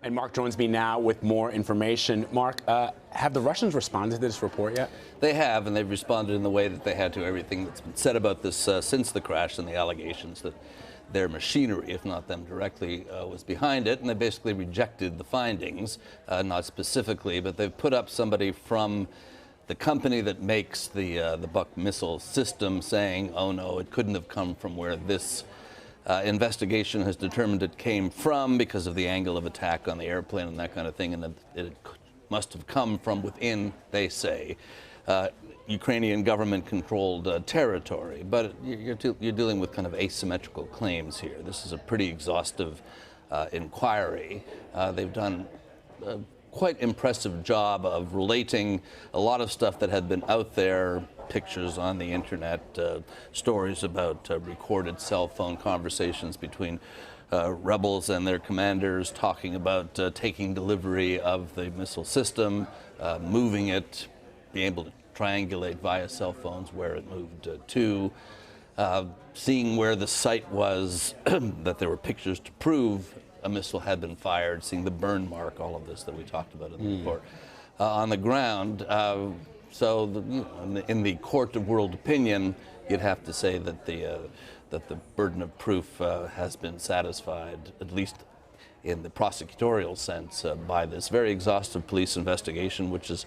And Mark joins me now with more information. Mark, have the Russians responded to this report yet? They have, and they've responded in the way that they had to everything that's been said about this since the crash and the allegations that their machinery, if not them directly, was behind it. And they basically rejected the findings, not specifically, but they've put up somebody from the company that makes the Buck missile system saying, oh no, it couldn't have come from where this investigation has determined it came from because of the angle of attack on the airplane and that kind of thing, and it must have come from within, they say, Ukrainian government-controlled territory. But you're dealing with kind of asymmetrical claims here. This is a pretty exhaustive inquiry. They've done quite impressive job of relating a lot of stuff that had been out there, pictures on the internet, stories about recorded cell phone conversations between rebels and their commanders talking about taking delivery of the missile system, moving it, being able to triangulate via cell phones where it moved to, seeing where the site was, that there were pictures to prove a missile had been fired, seeing the burn mark, all of this that we talked about in the report, on the ground. In the court of world opinion, you'd have to say that the burden of proof has been satisfied, at least in the prosecutorial sense, by this very exhaustive police investigation, which has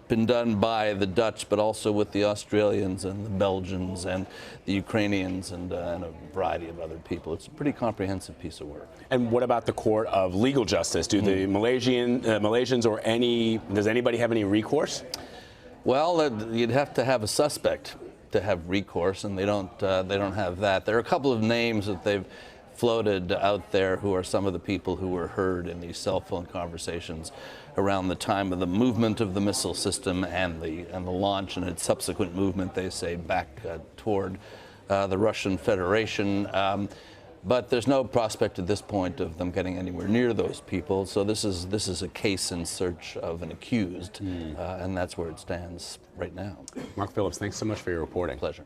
been done by the Dutch, but also with the Australians and the Belgians and the Ukrainians and a variety of other people. It's a pretty comprehensive piece of work. And what about the court of legal justice? Do the Malaysians or does anybody have any recourse? Well, you'd have to have a suspect to have recourse, and they don't have that. There are a couple of names that they've floated out there who are some of the people who were heard in these cell phone conversations around the time of the movement of the missile system and the launch and its subsequent movement, they say, back toward the Russian Federation. But there's no prospect at this point of them getting anywhere near those people. So this is a case in search of an accused, and that's where it stands right now. Mark Phillips, thanks so much for your reporting. Pleasure.